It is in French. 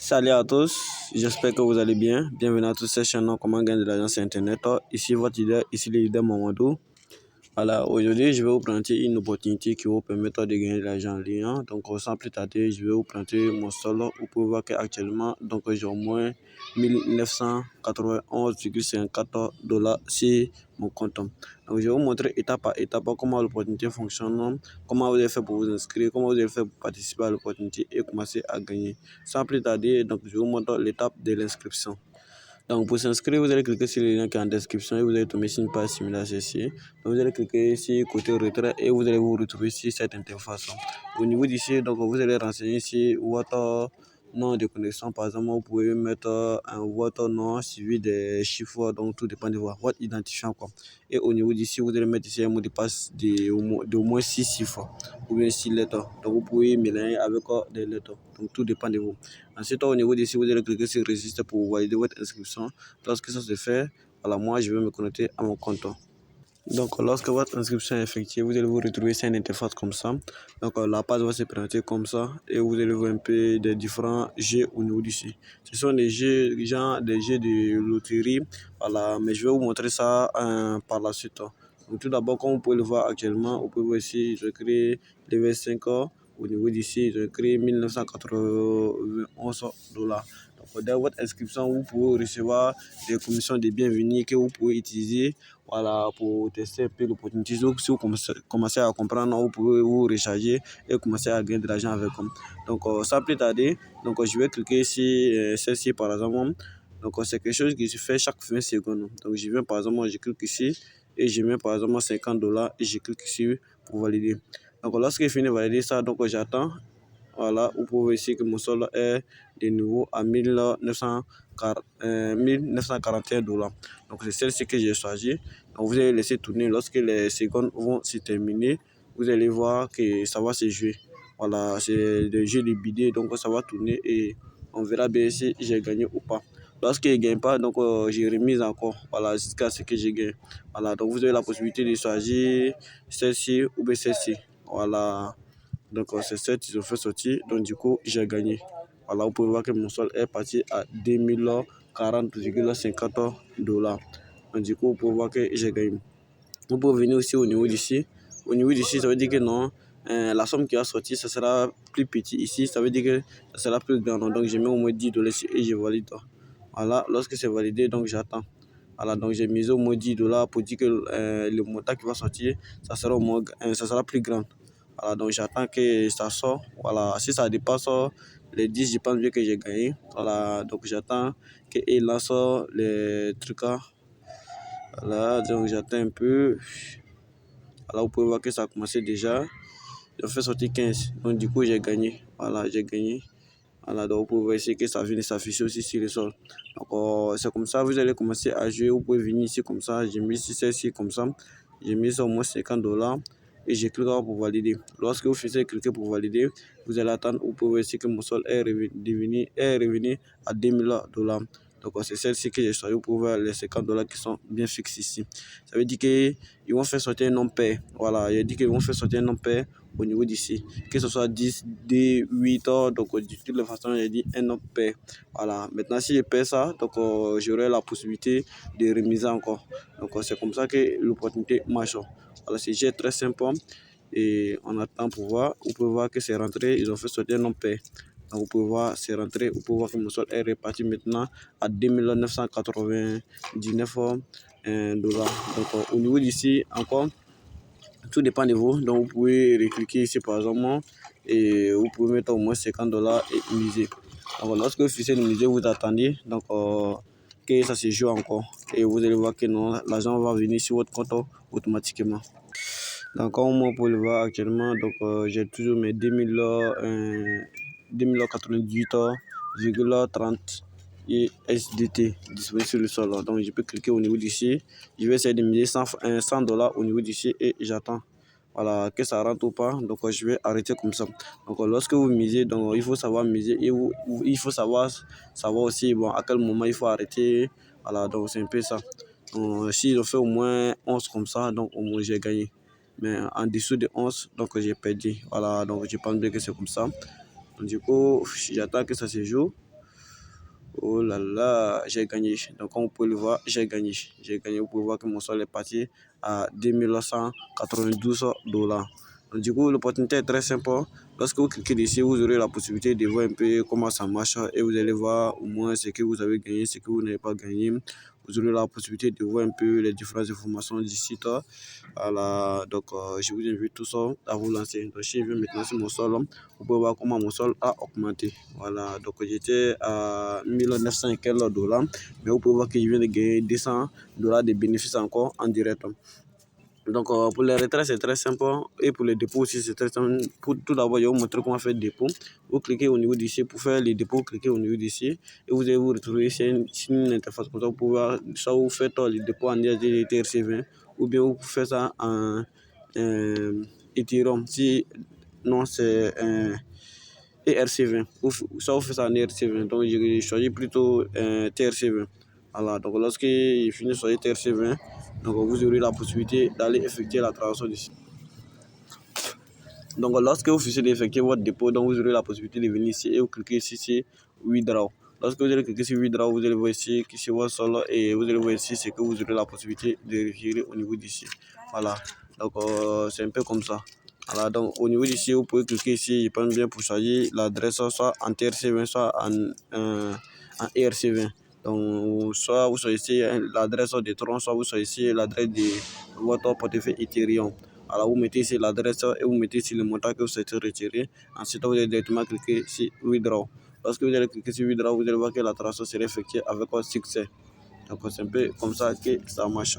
Salut à tous, j'espère que vous allez bien. Bienvenue à tous ces chaînes Comment gagner de l'argent sur Internet. Ici votre leader, ici le leader Mamadou. Voilà, aujourd'hui, je vais vous présenter une opportunité qui vous permettra de gagner de l'argent en ligne. Donc, sans plus tarder, je vais vous présenter mon solde. Vous pouvez voir qu'actuellement, j'ai au moins 1991,54 $ sur mon compte. Donc, je vais vous montrer étape par étape comment l'opportunité fonctionne, comment vous allez faire pour vous inscrire, comment vous allez faire pour participer à l'opportunité et commencer à gagner. Sans plus tarder, donc, je vous montre l'étape de l'inscription. Donc, pour s'inscrire, vous allez cliquer sur le lien qui est en description et vous allez tomber sur une page similaire à ceci. Donc, vous allez cliquer sur côté retrait et vous allez vous retrouver sur cette interface. Au niveau d'ici, donc, vous allez renseigner sur votre nom de connexion. Par exemple, vous pouvez mettre votre nom suivi des chiffres, donc tout dépend de votre identifiant, quoi. Et au niveau d'ici, vous allez mettre ici un mot de passe d'au moins 6 chiffres ou bien 6 lettres. Donc, vous pouvez mélanger avec des lettres. Donc, tout dépend de vous. Ensuite, au niveau d'ici, vous allez cliquer sur registre pour valider votre inscription. Lorsque ça se fait, voilà, moi, je vais me connecter à mon compte. Donc, lorsque votre inscription est effectuée, vous allez vous retrouver sur une interface comme ça. Donc, la page va se présenter comme ça et vous allez voir un peu des différents jeux au niveau d'ici. Ce sont des jeux, genre des jeux de loterie, voilà, mais je vais vous montrer ça par la suite. Donc, tout d'abord, comme vous pouvez le voir actuellement, vous pouvez voir ici, je crée les 25 heures. Au niveau d'ici, je crée 1991 $. Donc, dès votre inscription, vous pouvez recevoir des commissions de bienvenue que vous pouvez utiliser, voilà, pour tester un peu l'opportunité. Si vous commencez à comprendre, vous pouvez vous recharger et commencer à gagner de l'argent avec. Donc, sans plus tarder, donc, je vais cliquer ici, celle-ci par exemple. Donc, c'est quelque chose qui se fait chaque 20 secondes. Donc, je viens par exemple, je clique ici et je mets par exemple 50 $ et je clique ici pour valider. Donc, lorsque je finis de valider ça, donc j'attends. Voilà, vous pouvez voir ici que mon solde est de nouveau à 1941 $. Donc, c'est celle-ci que j'ai choisi. Donc, vous allez laisser tourner. Lorsque les secondes vont se terminer, vous allez voir que ça va se jouer. Voilà, c'est le jeu de bidets, donc ça va tourner et on verra bien si j'ai gagné ou pas. Lorsque je ne gagne pas, donc j'ai remise encore, voilà, jusqu'à ce que je gagne. Voilà, donc vous avez la possibilité de choisir celle-ci ou bien celle-ci. Voilà. Donc, c'est cette qu'ils ont fait sortir. Donc, du coup, j'ai gagné. Voilà, vous pouvez voir que mon solde est parti à 2040,50 $. Donc, du coup, vous pouvez voir que j'ai gagné. Vous pouvez venir aussi au niveau d'ici. Au niveau d'ici, ça veut dire que non, la somme qui a sorti, ça sera plus petit. Ici, ça veut dire que ça sera plus grand. Donc, je mets au moins 10 $ ici et je valide. Voilà, lorsque c'est validé, donc j'attends. Voilà, donc j'ai mis au moins 10 $ pour dire que le montant qui va sortir, ça sera, ça sera plus grand. Voilà, donc j'attends que ça sorte. Voilà, si ça dépasse les 10, je pense bien que j'ai gagné. Voilà, donc j'attends qu'il lance les trucs. Voilà, donc j'attends un peu. Voilà, vous pouvez voir que ça a commencé déjà. J'ai fait sortir 15. Donc du coup, j'ai gagné. Voilà, j'ai gagné. Voilà, donc vous pouvez voir ici que ça vient de s'afficher aussi sur le sol. Donc c'est comme ça, vous allez commencer à jouer. Vous pouvez venir ici comme ça. J'ai mis ici celle-ci comme ça. J'ai mis ça au moins 50 $ et j'ai cliqué pour valider. Lorsque vous faites cliquer pour valider, vous allez attendre. Vous pouvez voir ici que mon sol est revenu à 2000 $. Donc c'est celle-ci que j'ai choisi. Vous pouvez voir les 50 $ qui sont bien fixés ici. Ça veut dire qu'ils vont faire sortir un nom pair. Voilà, il a dit qu'ils vont faire sortir un nom pair au niveau d'ici. Que ce soit 10, D, 8 heures, donc de toutes les façons, j'ai dit un nom pair. Voilà, maintenant si je paie ça, donc j'aurai la possibilité de remiser encore. Donc c'est comme ça que l'opportunité marche. Voilà, c'est très simple et on attend pour voir. Vous pouvez voir que c'est rentré, ils ont fait sortir un nom pair. Donc vous pouvez voir, c'est rentré, vous pouvez voir que mon solde est reparti maintenant à 2999 $. Donc au niveau d'ici, encore, tout dépend de vous. Donc vous pouvez recliquer ici par exemple et vous pouvez mettre au moins 50 $ et miser. Donc lorsque vous finissez de miser, vous attendez donc que ça se joue encore et vous allez voir que non, l'argent va venir sur votre compte automatiquement. Donc comme vous pouvez le voir actuellement, donc j'ai toujours mes 2098,30 et SDT disponible sur le sol. Donc je peux cliquer au niveau d'ici. Je vais essayer de miser 100 $ au niveau d'ici et j'attends. Voilà, que ça rentre ou pas. Donc je vais arrêter comme ça. Donc lorsque vous misez, donc il faut savoir miser et il faut savoir aussi bon, à quel moment il faut arrêter. Voilà, donc c'est un peu ça. Si je fais au moins 11 comme ça, donc au moins j'ai gagné. Mais en dessous de 11, donc j'ai perdu. Voilà, donc je pense bien que c'est comme ça. Donc, du coup, j'attends que ça se joue. Oh là là, j'ai gagné. Donc, comme vous pouvez le voir, j'ai gagné. J'ai gagné. Vous pouvez voir que mon sol est parti à 2192 $. Donc, du coup, l'opportunité est très simple. Lorsque vous cliquez ici, vous aurez la possibilité de voir un peu comment ça marche et vous allez voir au moins ce que vous avez gagné, ce que vous n'avez pas gagné. Vous aurez la possibilité de voir un peu les différentes informations du site. Voilà, donc je vous invite tous à vous lancer. Donc, si je vais maintenant sur mon sol, vous pouvez voir comment mon sol a augmenté. Voilà, donc j'étais à 1900 et quelques $, mais vous pouvez voir que je viens de gagner 200 $ de bénéfices encore en direct. Donc, pour les retraits, c'est très simple. Et pour les dépôts aussi, c'est très simple. Tout d'abord, je vais vous montrer comment faire le dépôt. Vous cliquez au niveau d'ici pour faire les dépôts. Cliquez au niveau d'ici et vous allez vous retrouver sur une interface comme ça. Vous pouvez soit vous faites les dépôts en TRC20 ou bien vous faites ça en Ethereum. Si non, c'est un ERC20. Soit vous faites ça en ERC20. Donc, je choisis plutôt TRC20. Voilà, donc lorsqu'il finit sur TRC20, donc vous aurez la possibilité d'aller effectuer la transaction d'ici. Donc lorsque vous finissez d'effectuer votre dépôt, donc vous aurez la possibilité de venir ici et vous cliquez ici sur Withdraw. Lorsque vous allez cliquer sur Withdraw, vous allez voir ici qui c'est votre sol et vous allez voir ici c'est que vous aurez la possibilité de retirer au niveau d'ici. Voilà, donc c'est un peu comme ça. Voilà, donc au niveau d'ici, vous pouvez cliquer ici, je pense bien pour choisir l'adresse soit en TRC20, soit en ERC20. Donc, soit vous choisissez l'adresse de Tron, soit vous choisissez l'adresse de votre portefeuille Ethereum. Alors, vous mettez ici l'adresse et vous mettez ici le montant que vous souhaitez retirer. Ensuite, vous allez directement cliquer sur Withdraw. Lorsque vous allez cliquer sur Withdraw, vous allez voir que la transaction sera effectuée avec un succès. Donc, c'est un peu comme ça que ça marche.